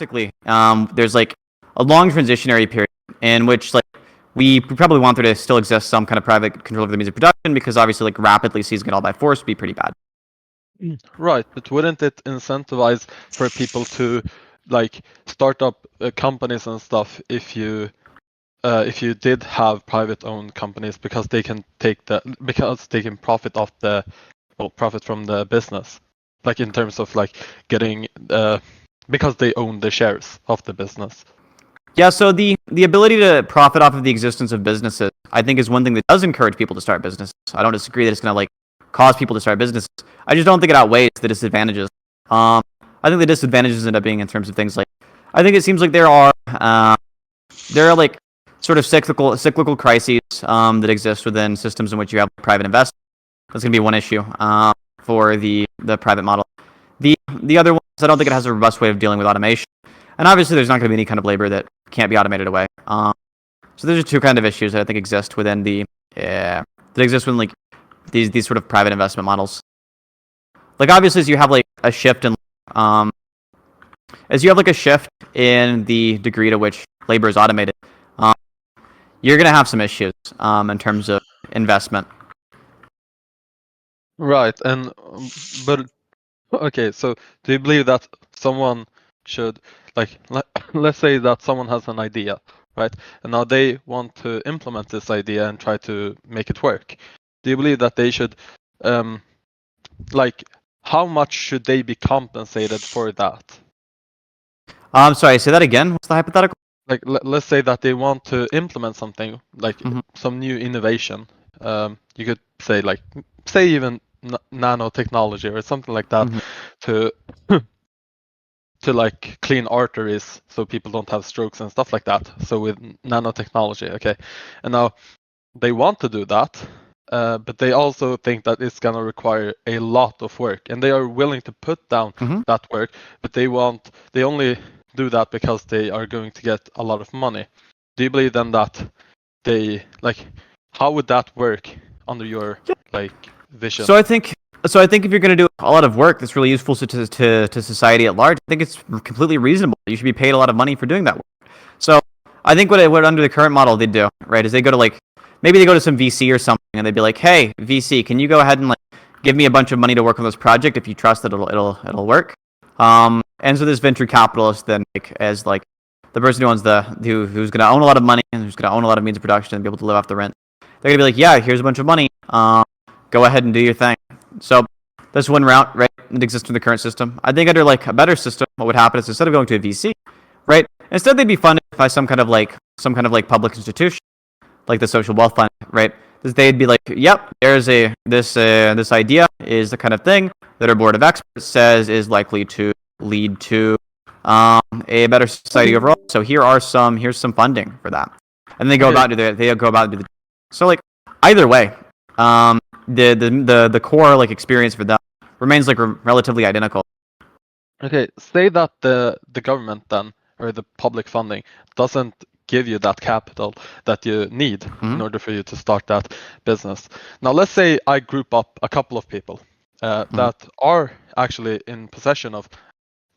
practically, there's like a long transitionary period in which like we probably want there to still exist some kind of private control over the music production, because obviously like rapidly seizing it all by force would be pretty bad. Right, but wouldn't it incentivize for people to like start up companies and stuff if you did have private owned companies, because they can profit off the profit from the business, like in terms of like getting because they own the shares of the business. Yeah, so the ability to profit off of the existence of businesses, I think, is one thing that does encourage people to start businesses. I don't disagree that it's going to like cause people to start businesses. I just don't think it outweighs the disadvantages. I think the disadvantages end up being in terms of things like, I think it seems like there are like sort of cyclical crises that exist within systems in which you have private investment. That's going to be one issue for the private model. The other one is I don't think it has a robust way of dealing with automation. And obviously, there's not going to be any kind of labor that can't be automated away. So those are two kind of issues that I think exist within like these sort of private investment models. Like obviously, as you have like a shift in the degree to which labor is automated, you're going to have some issues in terms of investment. Right, but okay, so do you believe that someone should, like, let's say that someone has an idea, right? And now they want to implement this idea and try to make it work. Do you believe that they should, like, how much should they be compensated for that? Sorry, say that again. What's the hypothetical? Like, let's say that they want to implement something, like some new innovation. You could say, like, even nanotechnology or something like that, to like clean arteries so people don't have strokes and stuff like that. So with nanotechnology, okay, and now they want to do that, but they also think that it's gonna require a lot of work, and they are willing to put down that work, but they only do that because they are going to get a lot of money. Do you believe then that they, like, how would that work under your like vision? So I think if you're going to do a lot of work that's really useful to society at large, I think it's completely reasonable. You should be paid a lot of money for doing that work. So I think what under the current model they do, right, is they go to like, maybe they go to some VC or something, and they'd be like, hey, VC, can you go ahead and like give me a bunch of money to work on this project if you trust that it'll work? And so this venture capitalist then, like, as like the person who's going to own a lot of money and who's going to own a lot of means of production and be able to live off the rent, they're going to be like, yeah, here's a bunch of money. Go ahead and do your thing. So that's one route, right, that exists in the current system. I think under like a better system, what would happen is instead of going to a VC, right, instead they'd be funded by some kind of like public institution, like the social wealth fund, right? They'd be like, yep, there's this idea is the kind of thing that our board of experts says is likely to lead to a better society overall. So here's some funding for that, and they go about it. So like either way, the core like experience for them remains like relatively identical. Okay, say that the government then, or the public funding, doesn't give you that capital that you need in order for you to start that business. Now let's say I group up a couple of people that are actually in possession of,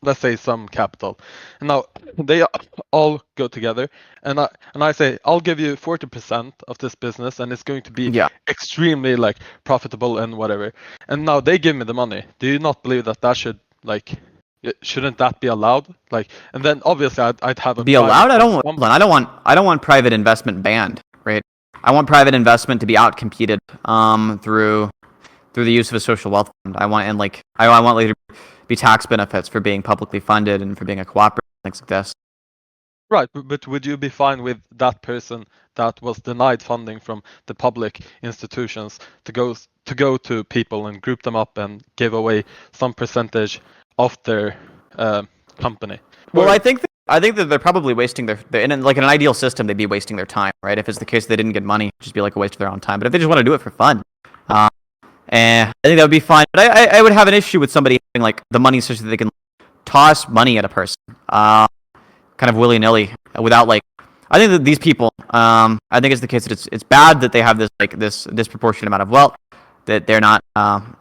let's say, some capital, and now they all go together, and I say, I'll give you 40% of this business, and it's going to be extremely like profitable and whatever. And now they give me the money. Do you not believe that should, like, shouldn't that be allowed? Like, and then obviously I'd have a be allowed. I don't want private investment banned, right? I want private investment to be outcompeted through the use of a social wealth fund. I want later be tax benefits for being publicly funded and for being a cooperative, things like this. Right, but would you be fine with that person that was denied funding from the public institutions to go to people and group them up and give away some percentage of their company? Well, I think that they're probably wasting their in like an ideal system, they'd be wasting their time, right? If it's the case they didn't get money, it'd just be like a waste of their own time. But if they just want to do it for fun, and I think that would be fine. But I would have an issue with somebody having like the money such that they can toss money at a person, kind of willy nilly without like. I think that these people, I think it's the case that it's bad that they have this disproportionate amount of wealth, that they're not.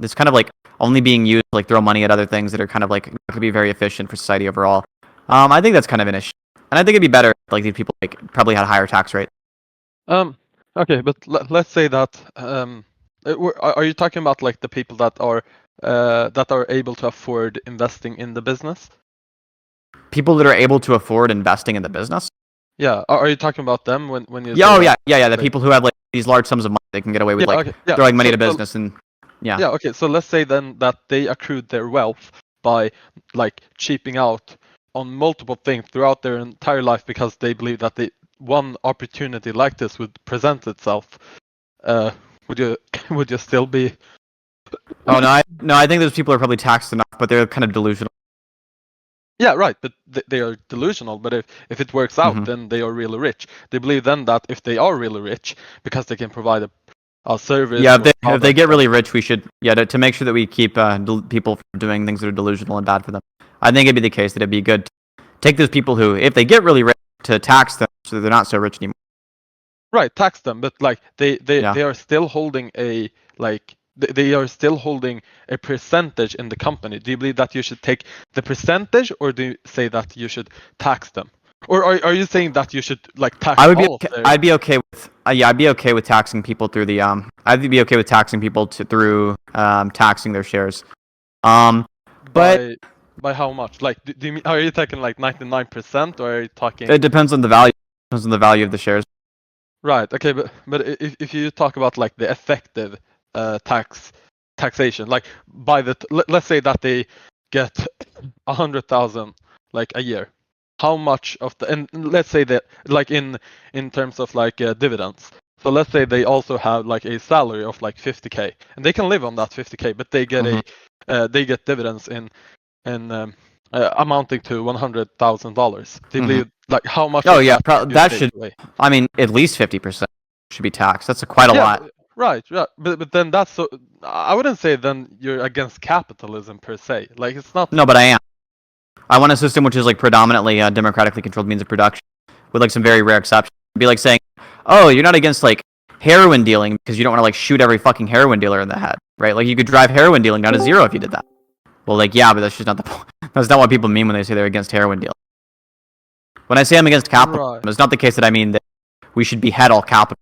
This kind of like only being used to like throw money at other things that are kind of like not going to be very efficient for society overall. I think that's kind of an issue, and I think it'd be better if, like these people like probably had a higher tax rate. Okay, but let's say that are you talking about like the people that are able to afford investing in the business? People that are able to afford investing in the business. Yeah, are you talking about them when you Yeah, say oh that? yeah. The Like, people who have like these large sums of money, they can get away with yeah, like okay, yeah. throwing money So, to business and yeah. yeah, okay. So let's say then that they accrued their wealth by like cheaping out on multiple things throughout their entire life because they believe that one opportunity like this would present itself. Would you would you still be? Oh no, I think those people are probably taxed enough, but they're kind of delusional. Yeah, right. But they are delusional. But if it works out, Mm-hmm. then they are really rich. They believe then that if they are really rich because they can provide a service Yeah, or if they product, get then really rich, we should to make sure that we keep people from doing things that are delusional and bad for them. I think it'd be the case that it'd be good to take those people who, if they get really rich, to tax them so they're not so rich anymore. right, tax them. But like Yeah. they are still holding a like they are still holding a percentage in the company. Do you believe that you should take the percentage, or do you say that you should tax them? Or are you saying that you should like tax I would be all of okay, their? I'd be okay with I'd be okay with taxing people through the I'd be okay with taxing people through taxing their shares. Um but By how much? Like, do you mean, are you talking like 99%, or are you talking? it depends on the value. Depends on the value of the shares. Right. Okay. But if you talk about like the effective taxation, like by let's say that they get 100,000 like a year, how much of the and let's say that like in terms of like dividends. So let's say they also have like a salary of like 50K, and they can live on that 50K, but they get Mm-hmm. they get dividends in amounting to $100,000. They Mm-hmm. believe like how much Oh of yeah, that should you that take should. away? I mean, at least 50% should be taxed. That's quite a Yeah, lot. right, right. But then that's so. I wouldn't say then you're against capitalism per se. Like it's not. No, but I am. I want a system which is like predominantly democratically controlled means of production, with like some very rare exceptions. It'd be like saying, "Oh, you're not against like heroin dealing because you don't want to like shoot every fucking heroin dealer in the head, right? Like you could drive heroin dealing down to zero if you did that." Well, like yeah, but that's just not the point. That's not what people mean when they say they're against heroin dealing. When I say I'm against capitalism, Right. it's not the case that I mean that we should behead all capital.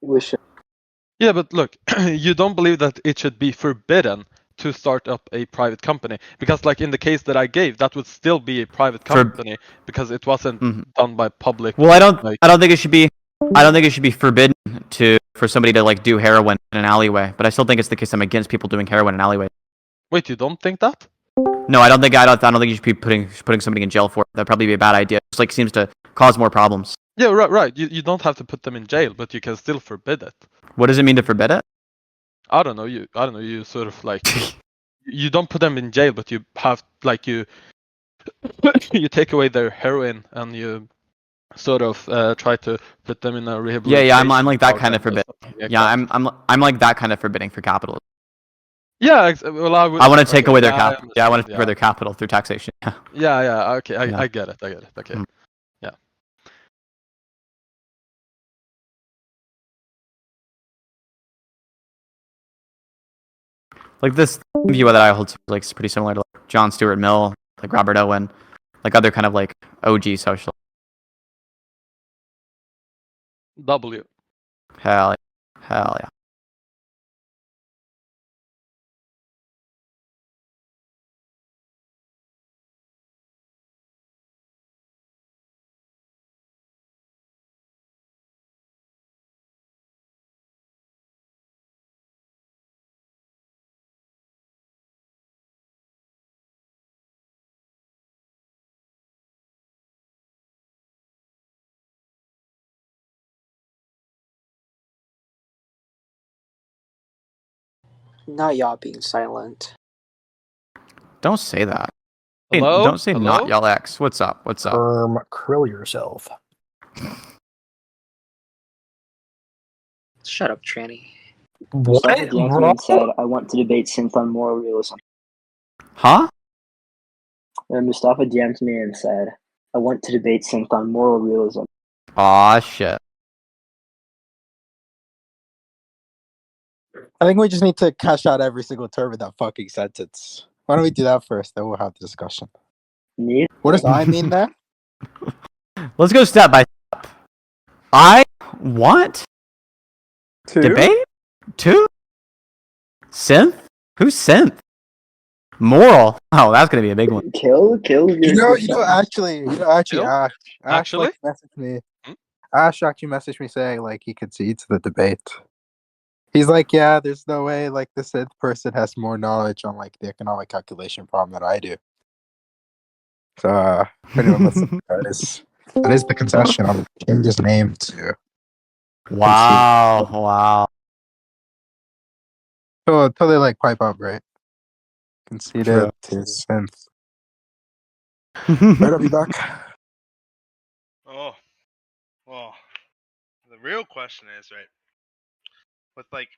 We should. Yeah, but look, you don't believe that it should be forbidden to start up a private company because, like in the case that I gave, that would still be a private For company because it wasn't Mhm. done by public. Well, Like, I don't think it should be. I don't think it should be forbidden for somebody to like do heroin in an alleyway. But I still think it's the case I'm against people doing heroin in alleyways. wait, you don't think that? No, I don't think you should be putting somebody in jail for it. That'd probably be a bad idea. It just like seems to cause more problems. Yeah, right, right. You don't have to put them in jail, but you can still forbid it. What does it mean to forbid it? I don't know. I don't know. You sort of like you don't put them in jail, but you have like you you take away their heroin and you sort of try to put them in a Yeah. rehabilitation I'm like that kind program of or forbidding. something like Yeah, that. I'm like that kind of forbidding for capitalism. Yeah, well, I would. I want to take Okay, away their yeah, I capital. Yeah, I want to understand. take away Yeah, their capital through taxation. Yeah. yeah, yeah. Okay, Yeah. I get it. I get it. Okay, Mm. yeah. Like this view that I hold to like is pretty similar to like John Stuart Mill, like Robert Owen, like other kind of like OG social. W. Hell yeah. Hell yeah. Not y'all being silent. Don't say that. Hey, Hello? don't say Hello? not y'all X. What's up? What's up? Krill yourself. Shut up, tranny. What? Mustafa DM'd and said, I want to debate Sinthe on moral realism. Huh? And Mustafa DM'd me and said, I want to debate Sinthe on moral realism. Aw, shit. I think we just need to cash out every single term in that fucking sentence. Why don't we do that first? Then we'll have the discussion. Need? What does I mean there? Let's go step by step. I want Two? debate. 2. Synth. Who's synth? Moral. Oh, that's gonna be a big one. Kill your Actually, Kill? Ash Actually? like, messaged me. Hmm? Ash actually messaged me saying like he concedes the debate. He's like, yeah, there's no way like the synth person has more knowledge on like the economic calculation problem than I do. So, if anyone listens, that is the concession. I'll change his name to. Wow. Wow. Until they like pipe up, right? Conceded True. to synth. Right, I'll be back. Oh, well, the real question is, right, with like,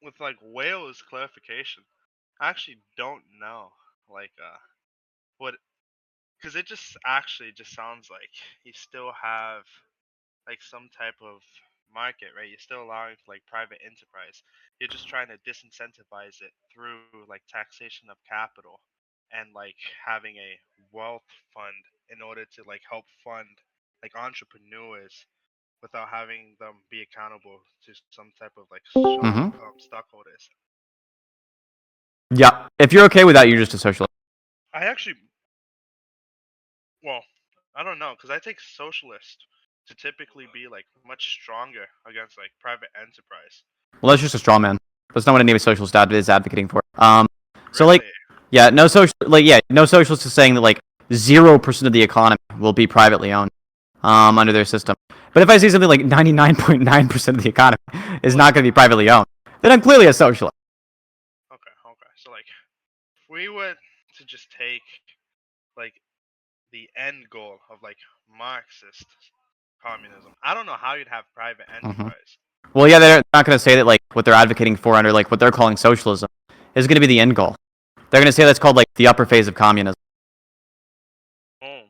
with like Whale's clarification, I actually don't know, like, what, because it just actually just sounds like you still have like some type of market, right? You're still allowing for like private enterprise. You're just trying to disincentivize it through like taxation of capital and like having a wealth fund in order to like help fund like entrepreneurs without having them be accountable to some type of like stockholders. Yeah. If you're okay with that, you're just a socialist. I actually, well, I don't know, because I take socialist to typically be like much stronger against like private enterprise. Well, that's just a straw man. That's not what any socialist is advocating for. So like, Really? yeah, no socialist is saying that like 0% of the economy will be privately owned, under their system. But if I see something like 99.9% of the economy is not going to be privately owned, then I'm clearly a socialist. Okay. So like, if we were to just take like the end goal of like Marxist communism, I don't know how you'd have private enterprise. Well, yeah, they're not going to say that like what they're advocating for under like what they're calling socialism is going to be the end goal. They're going to say that's called like the upper phase of communism, Oh,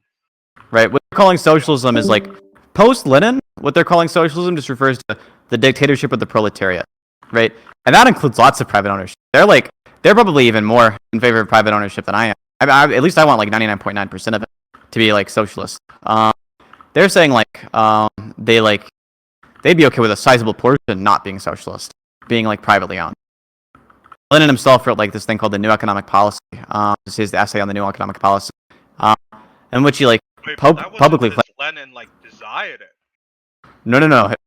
right? What they're calling socialism is like post-Lenin. What they're calling socialism just refers to the dictatorship of the proletariat, right? And that includes lots of private ownership. They're probably even more in favor of private ownership than I am. At least I want like 99.9% of it to be like socialist. They're saying like they'd be okay with a sizable portion not being socialist, being like privately owned. Lenin himself wrote like this thing called the New Economic Policy. This is the essay on the New Economic Policy, in which he like wait, but that wasn't publicly because Lenin like desired it. No.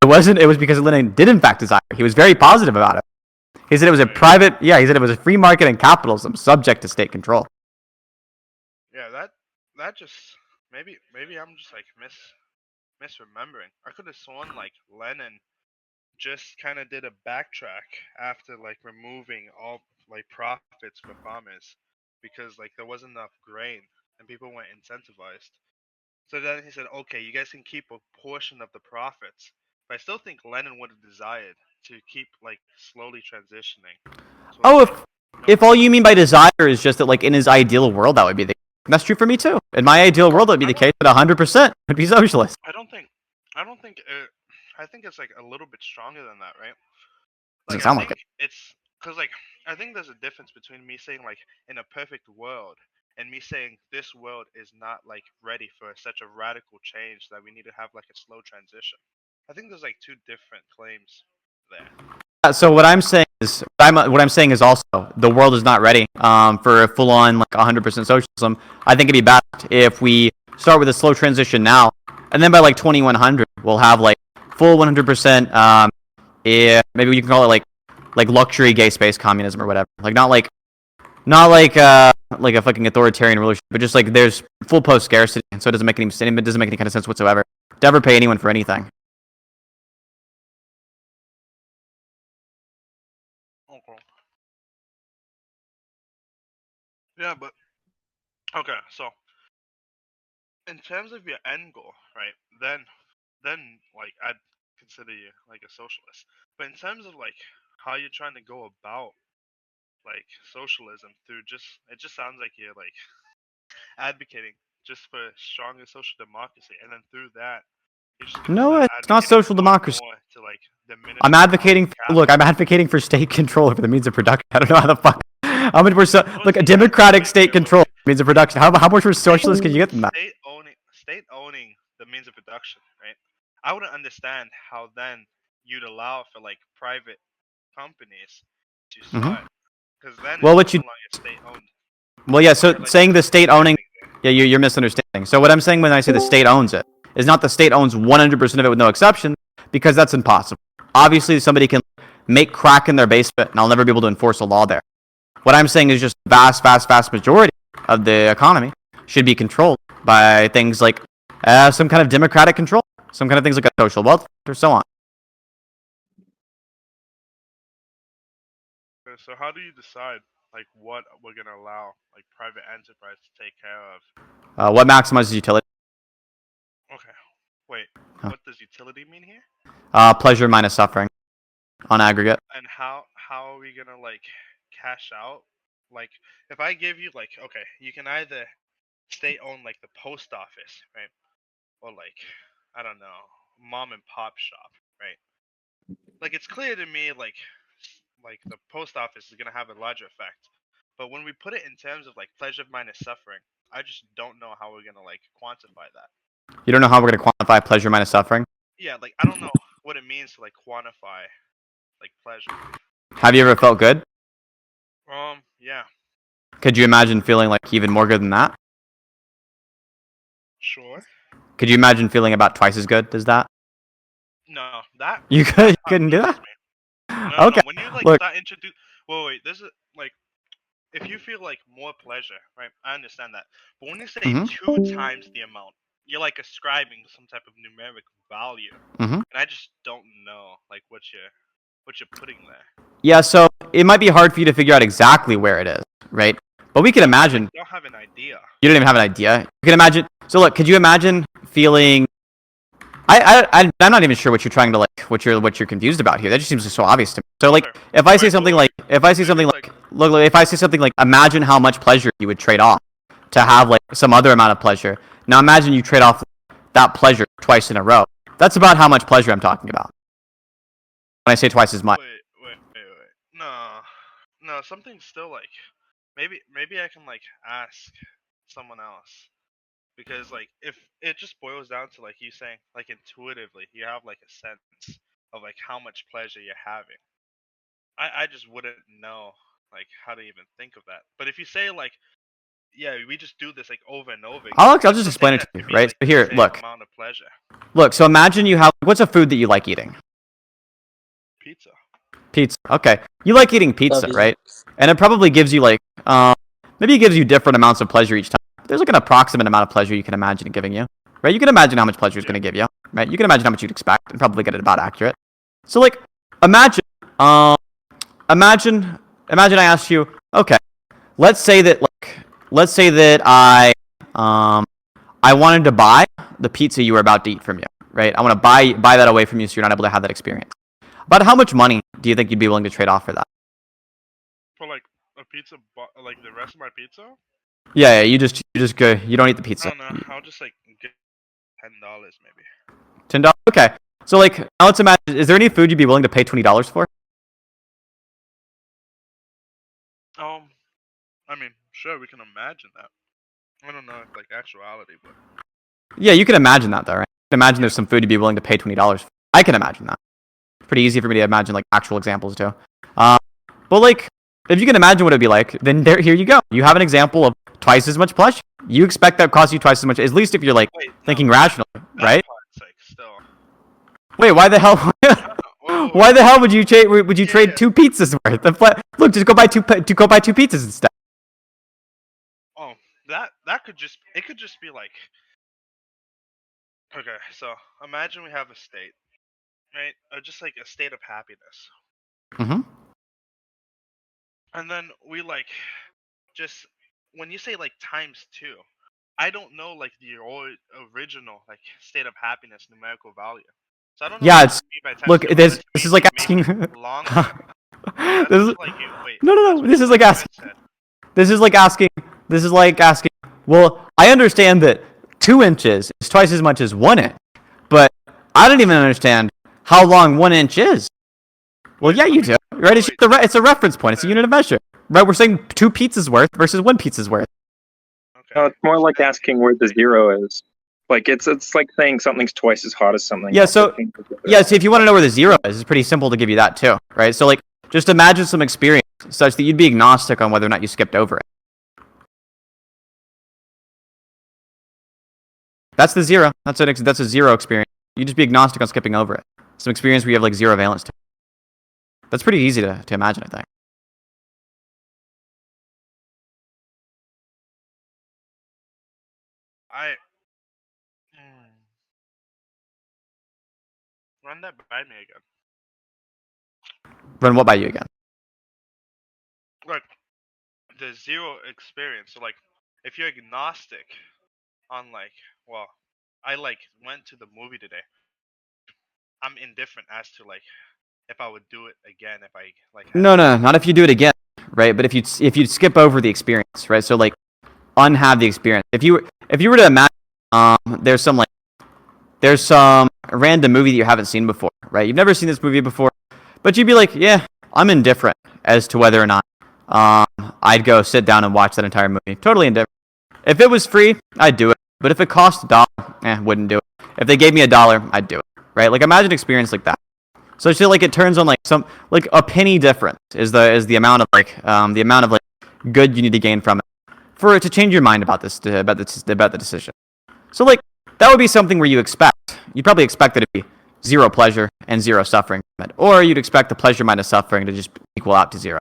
It wasn't. It was because Lenin did in fact desire. He was very positive about it. He said it was a private. Yeah, he said it was a free market and capitalism subject to state control. Yeah, that just maybe I'm just like misremembering. I could have sworn like Lenin just kind of did a backtrack after like removing all like profits for farmers because like there wasn't enough grain and people weren't incentivized. So then he said, okay, you guys can keep a portion of the profits. But I still think Lenin would have desired to keep like slowly transitioning. So, Oh, like, if all you mean by desire is just that like in his ideal world that would be the case. And that's true for me too. In my ideal world, that would be the case that 100% would be socialist. I don't think I think it's like a little bit stronger than that, right? Doesn't Like sound I like think it's because like I think there's a difference between me saying like in a perfect world and me saying this world is not like ready for such a radical change that we need to have like a slow transition. I think there's like two different claims there. So what I'm saying is, what I'm saying is also the world is not ready for a full-on like 100% socialism. I think it'd be best if we start with a slow transition now, and then by like 2100 we'll have like full 100%. Yeah, maybe you can call it like luxury gay space communism or whatever. Like not like a fucking authoritarian rulership, but just like there's full post scarcity, and so it doesn't make any kind of sense whatsoever to ever pay anyone for anything. Okay. Yeah, but okay, so in terms of your end goal, right? Then like I'd consider you like a socialist. But in terms of like how you're trying to go about like socialism through just it just sounds like you're like advocating just for stronger social democracy, and then through that you're just gonna No, start it's not advocating social more and democracy. more to like diminish I'm the power advocating. of capital. Look, I'm advocating for state control over the means of production. I don't know how the fuck. I'm in for Well, like a see, democratic that's state the way control Means of production. How much more socialist can you get than that? State owning the means of production, right? I wouldn't understand how then you'd allow for like private companies to start, because then Well, it's what no you longer state owned. well, yeah. So Like, saying the state owning, misunderstanding there. yeah, you're misunderstanding. So what I'm saying when I say the state owns it is not the state owns 100% of it with no exception, because that's impossible. Obviously, somebody can make crack in their basement, and I'll never be able to enforce a law there. What I'm saying is just vast majority of the economy should be controlled by things like some kind of democratic control, some kind of things like a social welfare or so on. So how do you decide like what we're gonna allow like private enterprise to take care of? What maximizes utility? Okay, wait. Huh. What does utility mean here? Pleasure minus suffering on aggregate. And how are we gonna like cash out? Like if I give you like okay, you can either state own like the post office, right? Or like I don't know, mom and pop shop, right? Like it's clear to me like the post office is gonna have a larger effect. But when we put it in terms of like pleasure minus suffering, I just don't know how we're gonna like quantify that. You don't know how we're going to quantify pleasure minus suffering? Yeah, like I don't know what it means to like quantify like pleasure. Have you ever felt good? Yeah, Could you imagine feeling like even more good than that? sure. Could you imagine feeling about twice as good as that? No, that You couldn't do confuses that? me. No, Okay. no. When you like Look, start introduce, wait. This is like if you feel like more pleasure, right? I understand that. But when you say Mhm. 2 times the amount, you're like ascribing some type of numeric value, Mhm. and I just don't know like what you're putting there. Yeah, so it might be hard for you to figure out exactly where it is, right? But we can imagine. I don't have an idea. You don't even have an idea. You can imagine. So look, could you imagine feeling? I'm not even sure what you're trying to like. What you're confused about here. That just seems so obvious to me. So like, Okay. if I say Wait, something wait, like, if I say maybe something like- like, look, if I say something like, imagine how much pleasure you would trade off to have like some other amount of pleasure. Now imagine you trade off that pleasure twice in a row. That's about how much pleasure I'm talking about. When I say twice as much. Wait. No. Something's still like maybe I can like ask someone else. Because like if it just boils down to like you saying like intuitively you have like a sense of like how much pleasure you're having. I just wouldn't know like how to even think of that. But if you say like yeah, we just do this like over and over again. I'll I just still explain take it to that you, be, right? like, So the here, same look. amount of pleasure. Look, so imagine you have what's a food that you like eating? Pizza. Pizza. Okay. You like eating pizza, That'd be- right? And it probably gives you like maybe it gives you different amounts of pleasure each time. There's like an approximate amount of pleasure you can imagine it giving you. Right? You can imagine how much pleasure it's going to give you, right? You can imagine how much you'd expect and probably get it about accurate. So like imagine imagine I asked you, okay, let's say that I wanted to buy the pizza you were about to eat from you, right? I want to buy that away from you so you're not able to have that experience. About how much money do you think you'd be willing to trade off for that? For like a pizza, like the rest of my pizza. Yeah, you just go. You don't eat the pizza. I don't know. I'll just like get $10 maybe. $10. Okay. So like, now let's imagine. Is there any food you'd be willing to pay $20 for? I mean, sure, we can imagine that. I don't know if like actuality, but Yeah, you can imagine that though, right? You can imagine there's some food you'd be willing to pay $20 for. I can imagine that. Pretty easy for me to imagine like actual examples too. But like, if you can imagine what it'd be like, then here you go. You have an example of twice as much pleasure. You expect that to cost you twice as much, at least if you're like wait, thinking no, rationally, that right? part's, like still. Wait, why the hell? Whoa, Why the hell would you trade? Would you Yeah, trade yeah. 2 pizzas worth? Look, just go buy two pizzas instead. Oh, that could just it could just be like okay. So imagine we have a state, right? Or just like a state of happiness, Mm-hmm. and then we like just when you say like times two, I don't know like the original like state of happiness numerical value. So I don't know Yeah, what it's you mean by times look. two, This unless this you is mean, like maybe asking. longer. That's This is, what, like wait. no. That's what This you is like just asking. said. This is like asking. This is like asking. Well, I understand that 2 inches is twice as much as 1 inch, but I don't even understand how long 1 inch is. Well, Wait, yeah, let you me- do. Right? wait, It's a reference point. It's a unit of measure. Right? We're saying 2 pizzas worth versus 1 pizza's worth. Okay. No, it's more so like then- asking where the zero is. Like it's like saying something's twice as hot as something Yeah, else. so- I think is what they're Yeah, so if saying. you want to know where the zero is, it's pretty simple to give you that too, right? So like, just imagine some experience such that you'd be agnostic on whether or not you skipped over it. That's the zero. That's a zero experience. You just be agnostic on skipping over it. Some experience where you have like zero valence to it. That's pretty easy to imagine, I think. I run that by me again. Run what by you again? Like the zero experience. So like, if you're agnostic on like, well, I like went to the movie today. I'm indifferent as to like if I would do it again if I like. Had No, not if you do it again, right? But if you skip over the experience, right? So like, unhave the experience. If you were to imagine, there's some random movie that you haven't seen before, right? You've never seen this movie before, but you'd be like, yeah, I'm indifferent as to whether or not I'd go sit down and watch that entire movie. Totally indifferent. If it was free, I'd do it. But if it cost $1, wouldn't do it. If they gave me $1, I'd do it, right? Like imagine an experience like that. So it's just like it turns on like a penny difference is the amount of good you need to gain from it for it to change your mind about the decision. So like that would be something where you'd probably expect it to be zero pleasure and zero suffering from it, or you'd expect the pleasure minus suffering to just equal out to zero.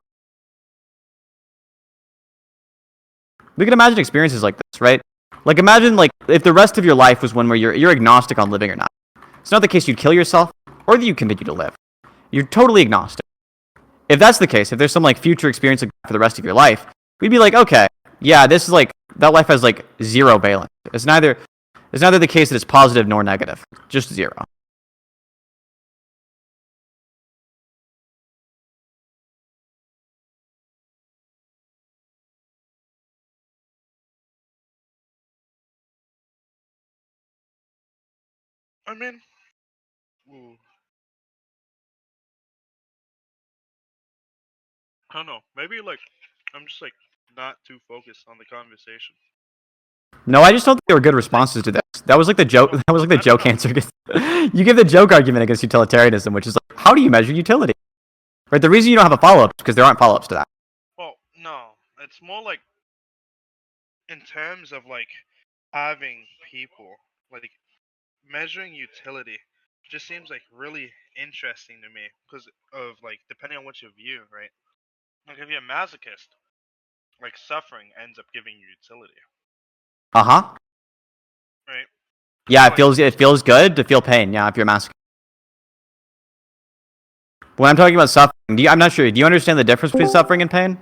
We can imagine experiences like this, right? Like imagine like if the rest of your life was one where you're agnostic on living or not. It's not the case you'd kill yourself or that you continue to live. You're totally agnostic. If that's the case, if there's some like future experience like for the rest of your life, we'd be like, okay, yeah, this is like that life has like zero valence. It's neither the case that it's positive nor negative, just zero. I mean, ooh. I don't know. Maybe like I'm just like not too focused on the conversation. No, I just don't think there were good responses to this. That was like the joke. That was like the I don't joke know. answer. You give the joke argument against utilitarianism, which is like, how do you measure utility? Right. The reason you don't have a follow-up is because there aren't follow-ups to that. Well, no, it's more like in terms of like having people like measuring utility just seems like really interesting to me because of like depending on what you view, right? Like if you're a masochist, like suffering ends up giving you utility, Uh huh. right? Yeah, Like- it feels good to feel pain. Yeah, if you're a masochist. When I'm talking about suffering, I'm not sure. Do you understand the difference between suffering and pain?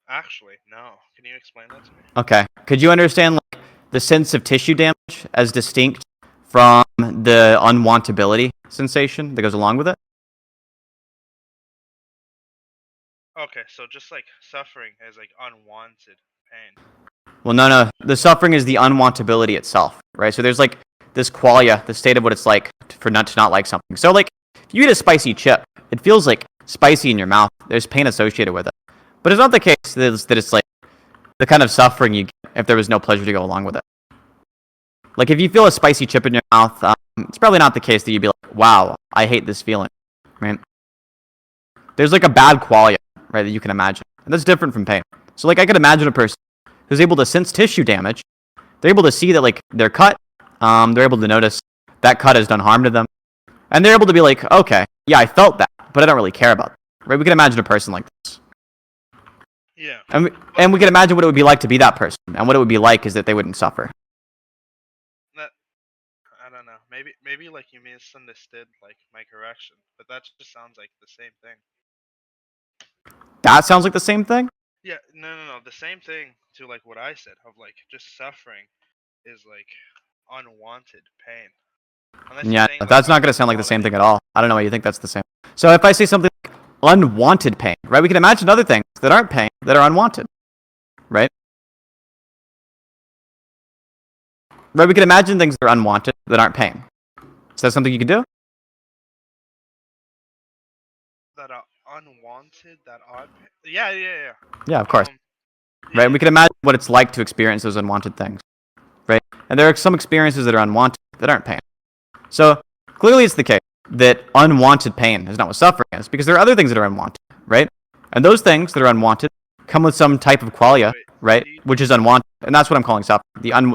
Actually, no. Can you explain that to me? Okay. Could you understand like the sense of tissue damage as distinct from the unwantability sensation that goes along with it? Okay, so just like suffering is like unwanted pain. Well, no. The suffering is the unwantability itself, right? So there's like this qualia, the state of what it's like to not like something. So like, if you eat a spicy chip, it feels like spicy in your mouth. There's pain associated with it, but it's not the case that it's like the kind of suffering you get if there was no pleasure to go along with it. Like if you feel a spicy chip in your mouth, it's probably not the case that you'd be like, "Wow, I hate this feeling," right? There's like a bad qualia, right, that you can imagine, and that's different from pain. So like I could imagine a person who's able to sense tissue damage. They're able to see that like they're cut. They're able to notice that cut has done harm to them, and they're able to be like, okay, yeah, I felt that, but I don't really care about it. Right? We can imagine a person like this, Yeah. and we can imagine what it would be like to be that person, and what it would be like is that they wouldn't suffer. That I don't know. Maybe like you misunderstood like my correction, but that just sounds like the same thing. That sounds like the same thing. Yeah, no. The same thing to like what I said of like just suffering is like unwanted pain. Unless you're Yeah, saying, like, that's not going to sound like the same thing at all. I don't know why you think that's the same. So if I say something like unwanted pain, right? We can imagine other things that aren't pain that are unwanted, right? Right? We can imagine things that are unwanted that aren't pain. Is that something you can do? that are unwanted, that are yeah. Yeah, of course. right? And we can imagine what it's like to experience those unwanted things, right? And there are some experiences that are unwanted that aren't pain. So clearly it's the case that unwanted pain is not what suffering is, because there are other things that are unwanted, right? And those things that are unwanted come with some type of qualia, right? Which is unwanted, and that's what I'm calling suffering.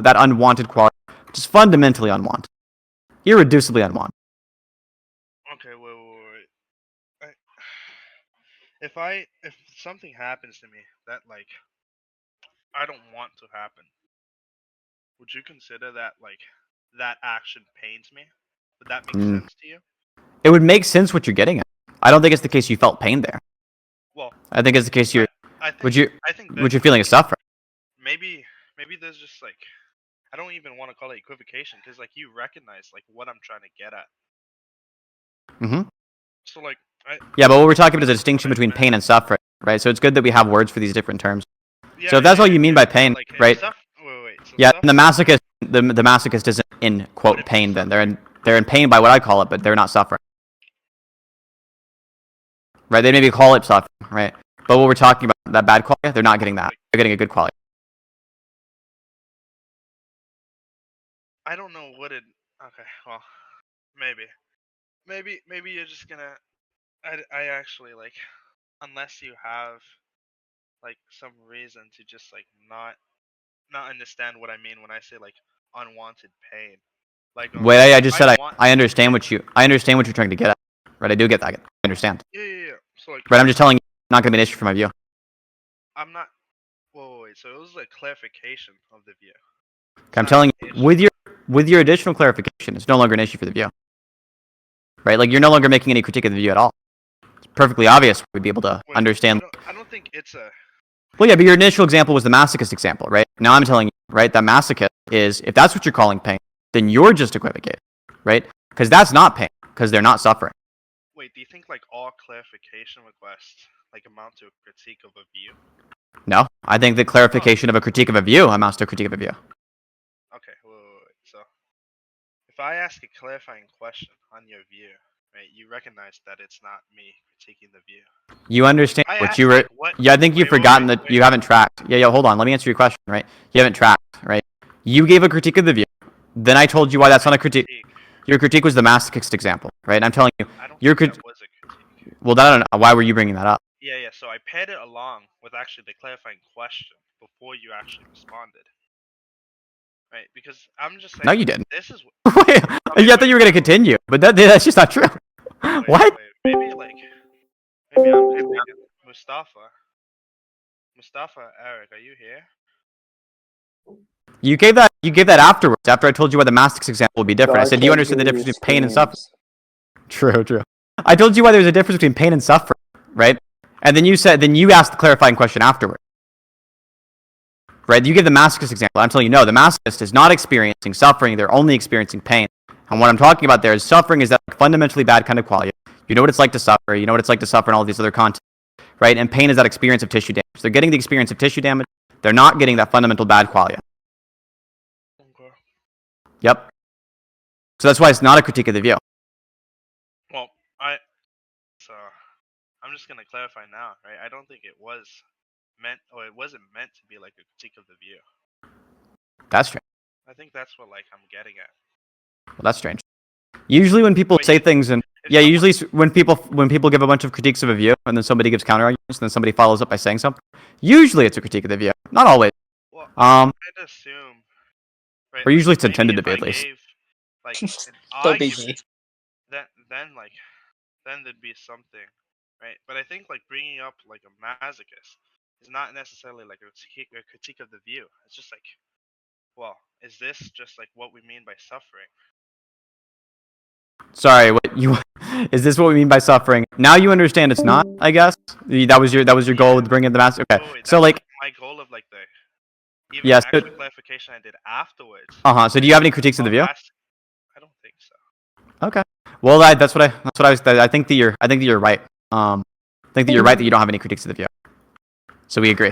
That unwanted qualia, which is fundamentally unwanted, irreducibly unwanted. Okay, wait. If something happens to me that like I don't want to happen, would you consider that like that action pains me? Would that make sense to you? It would make sense what you're getting at. I don't think it's the case you felt pain there. Well, I think it's the case you're. I think Would you? I think What that you're feeling is suffering. maybe there's just like I don't even want to call it equivocation because like you recognize like what I'm trying to get at. Mm-hmm. So like Yeah, but what we're talking about is a distinction between pain and suffering, right? So it's good that we have words for these different terms. yeah, So if that's all you mean by pain, like, right? Wait. So Yeah, the masochist, the masochist isn't in quote if pain. it's Then they're in pain by what I call it, but they're not suffering, right? They maybe call it suffering, right? But what we're talking about, that bad quality, they're not getting that. They're getting a good quality. I don't know what it. Okay, well, maybe you're just gonna. I actually like, unless you have like some reason to just like not understand what I mean when I say like unwanted pain. Like Wait, I just said want. I understand what you're trying to get at, right? I do get that. I understand. Yeah. So like, Right, I'm just telling you, it's not going to be an issue from my view. I'm not. Wait. So it was a clarification of the view. I'm telling you, with your additional clarification, it's no longer an issue for the view. Right? Like, you're no longer making any critique of the view at all. It's perfectly obvious we'd be able to understand. I don't think it's a. Well, yeah, but your initial example was the masochist example, right? Now I'm telling you, right, that masochist is, if that's what you're calling pain, then you're just equivocating, right? Because that's not pain, because they're not suffering. Wait, do you think like all clarification requests like amount to a critique of a view? No, I think the clarification of a critique of a view amounts to a critique of a view. Okay, wait. So, if I ask a clarifying question on your view, right, you recognize that it's not me critiquing the view. You understand what you were. Yeah, I think you've forgotten that you haven't tracked. Yeah, hold on. Let me answer your question, right? You haven't tracked, right? You gave a critique of the view. Then I told you why that's not a critique. Your critique was the masochist example, right? And I'm telling you, your critique. Was a critique. Well, I don't know. Why were you bringing that up? Yeah. So I paired it along with actually the clarifying question before you actually responded. Right, because I'm just saying. No, you didn't. This is. Wait, I thought you were gonna continue, but that's just not true. What? Maybe I'm thinking Mustafa, Eric, are you here? You gave that afterwards. After I told you why the masochist example would be different. I said, "Do you understand the difference between pain and suffering?" True. I told you why there's a difference between pain and suffering, right? And then you asked the clarifying question afterward. Right? You give the masochist example. I'm telling you, no, the masochist is not experiencing suffering. They're only experiencing pain. And what I'm talking about there is suffering is that fundamentally bad kind of quality. You know what it's like to suffer. You know what it's like to suffer in all these other contexts. Right? And pain is that experience of tissue damage. They're getting the experience of tissue damage. They're not getting that fundamental bad quality. Okay. Yep. So that's why it's not a critique of the view. Well, I'm just gonna clarify now, right? I don't think it wasn't meant to be like a critique of the view. That's strange. I think that's what like I'm getting at. Well, that's strange. Usually when people say things and usually when people give a bunch of critiques of a view and then somebody gives counter arguments and then somebody follows up by saying something, usually it's a critique of the view. Not always. Well, I'd assume. Right, or usually it's intended to be at least. Don't be me. Then there'd be something, right? But I think like bringing up like a masochist is not necessarily like a critique of the view. It's just like, well, is this just like what we mean by suffering? Sorry, is this what we mean by suffering? Now you understand it's not, I guess. That was your goal with bringing the master. Okay, so like my goal of like the clarification I did afterwards. So do you have any critiques of the view? I don't think so. Okay. Well, that's what I was. I think that you're right. I think that you're right that you don't have any critiques of the view. So we agree.